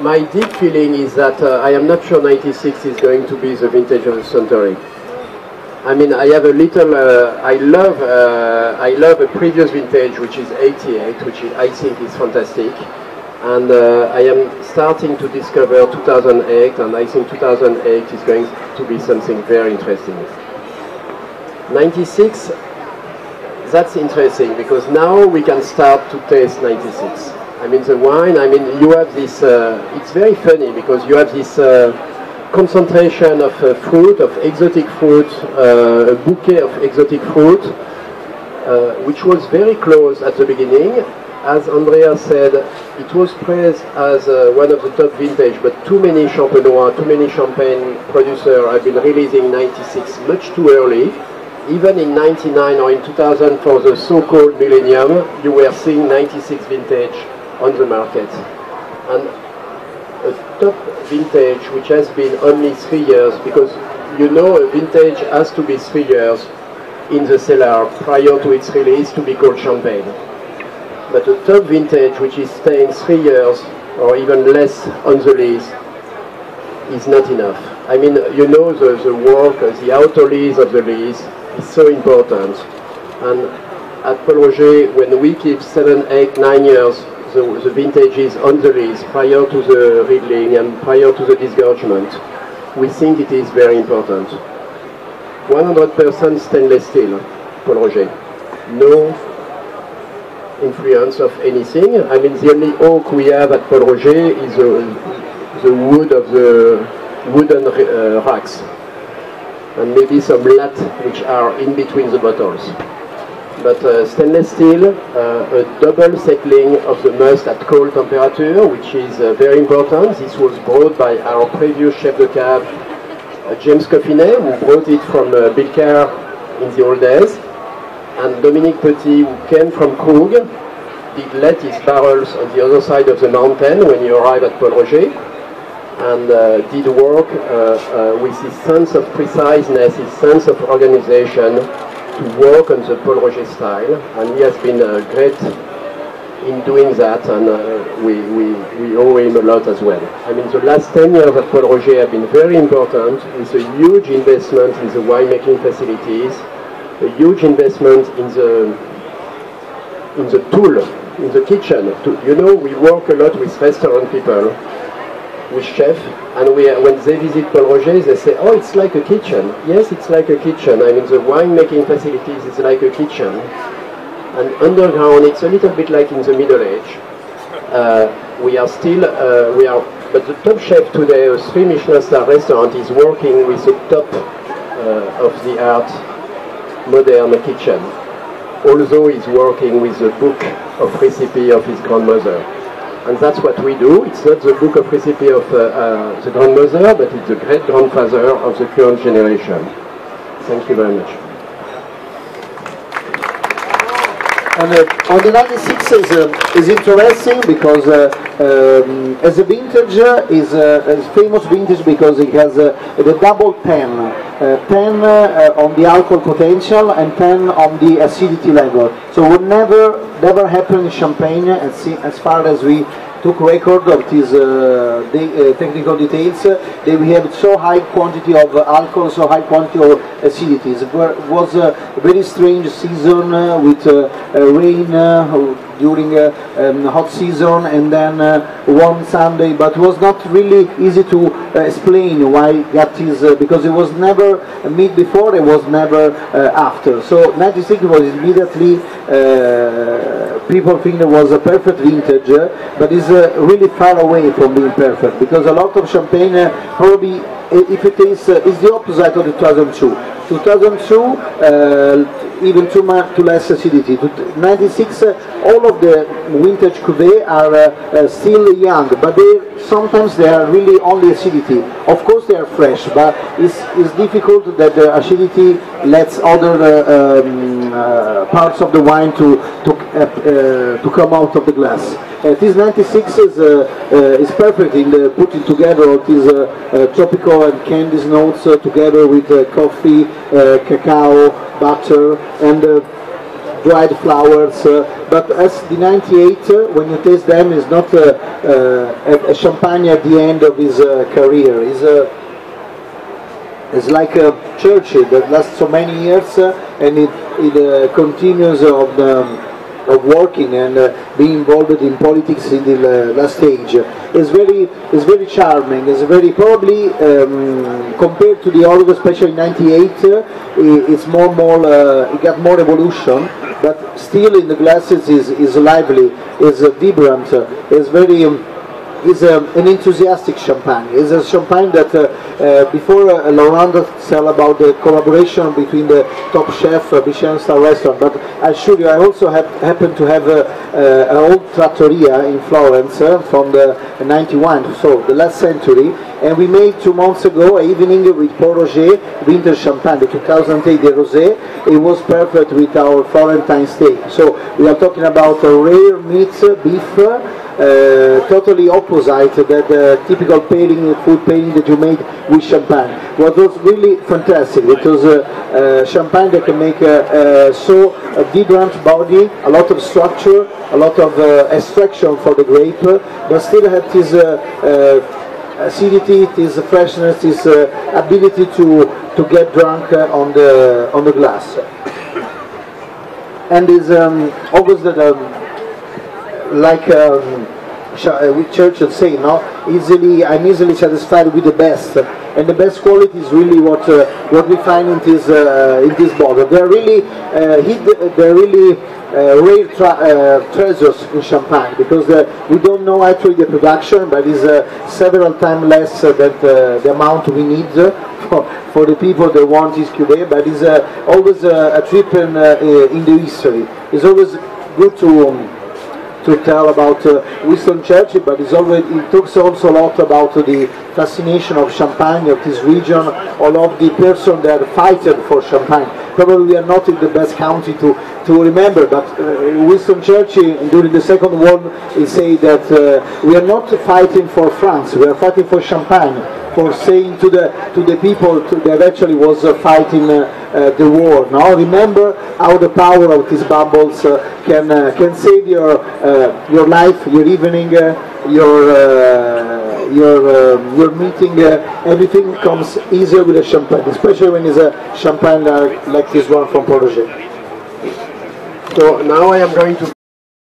my deep feeling is that I am not sure 96 is going to be the vintage of the Suntory. I mean, I have a little, I love a previous vintage, which is 88, which I think is fantastic. And I am starting to discover 2008, and I think 2008 is going to be something very interesting. 96, that's interesting, because now we can start to taste 96. I mean, the wine, I mean, you have this, it's very funny, because you have this concentration of fruit, of exotic fruit, a bouquet of exotic fruit, which was very close at the beginning. As Andrea said, it was praised as one of the top vintage, but too many Champenois, too many champagne producers have been releasing 96 much too early. Even in 99 or in 2000 for the so-called millennium, you were seeing 96 vintage on the market. And a top vintage which has been only 3 years, because you know a vintage has to be 3 years in the cellar prior to its release to be called champagne. But a top vintage which is staying 3 years or even less on the lees is not enough. I mean, you know, the work, the outer lees of the lees is so important. And at Paul Roger, when we keep 7, 8, 9 years, the vintages on the lees prior to the riddling and prior to the disgorgement, we think it is very important. 100% stainless steel, Paul Roger. No influence of anything. I mean, the only oak we have at Paul Roger is the wood of the wooden racks, and maybe some lat which are in between the bottles. But stainless steel, a double settling of the must at cold temperature, which is very important. This was brought by our previous chef de cave, James Coffinet, who brought it from Bilker in the old days. And Dominique Petit, who came from Krug, did let his barrels on the other side of the mountain when you arrive at Paul Roger, and did work with his sense of preciseness, his sense of organization, to work on the Paul Roger style, and he has been great in doing that, and we owe him a lot as well. I mean, the last 10 years at Paul Roger have been very important, with a huge investment in the winemaking facilities, a huge investment in the tool, in the kitchen. You know, we work a lot with restaurant people, with chefs, and when they visit Paul Roger, they say, oh, it's like a kitchen. Yes, it's like a kitchen. I mean, the winemaking facilities is like a kitchen. And underground, it's a little bit like in the Middle Age. We are still, but the top chef today, a 3 Michelin star restaurant, is working with the top of the art modern kitchen, although he's working with the book of recipe of his grandmother. And that's what we do. It's not the book of recipe of the grandmother, but it's the great-grandfather of the current generation. Thank you very much. And on the 96 is interesting because as a vintage is famous vintage because it has the double 10. 10 on the alcohol potential and 10 on the acidity level. So it would never happen in Champagne as far as we took record of these technical details. We have so high quantity of alcohol, so high quantity of acidities. It was a very strange season with rain during hot season and then warm Sunday, but it was not really easy to explain why got this, because it was never mid before, it was never after. So 96 was immediately, people think it was a perfect vintage, but it's really far away from being perfect, because a lot of champagne probably, if it is the opposite of the 2002. 2002, even too less acidity. 96, all of the vintage cuvées are still young, but sometimes they are really only acidity. Of course they are fresh, but it's difficult that the acidity lets other parts of the wine to come out of the glass. This 96 is perfect in putting together all these tropical and candies notes together with coffee, cacao, butter, and dried flowers, but as the 98, when you taste them, is not a champagne at the end of his career. It's like a Churchill that lasts so many years, and it continues of working and being involved in politics in the last stage. It's very charming. It's very probably compared to the others, especially 98. It's more it got more evolution, but still in the glasses is lively, is vibrant, is very. Is an enthusiastic champagne. It's a champagne that before Laurent tell about the collaboration between the top chef Michelin star restaurant, but I assure you I also happened to have an old trattoria in Florence from the 91, so the last century, and we made 2 months ago an evening with Pont Roger winter champagne, the 2008 de Rosé. It was perfect with our Florentine steak. So we are talking about a rare meat beef. Totally opposite that typical pairing, food pairing that you made with champagne. What was really fantastic, it was champagne that can make so a vibrant body, a lot of structure, a lot of extraction for the grape, but still had this acidity, this freshness, this ability to get drunk on the glass. And is always that. Like Churchill say, no, I'm easily satisfied with the best, and the best quality is really what we find in this bottle. They're really rare treasures in champagne, because we don't know actually the production, but it's several times less than the amount we need for the people that want this cuvée. But it's always a trip in the history. It's always good to tell about Winston Churchill, but it talks also a lot about the fascination of Champagne, of this region, all of the person that fight for Champagne. Probably we are not in the best country to remember, but Winston Churchill during the Second World he said that we are not fighting for France, we are fighting for Champagne, for saying to the people that actually was fighting the war. Now remember how the power of these bubbles can save your life, your evening, your meeting. Everything comes easier with a champagne, especially when it's a champagne like this one from Pont Roger. So now I am going to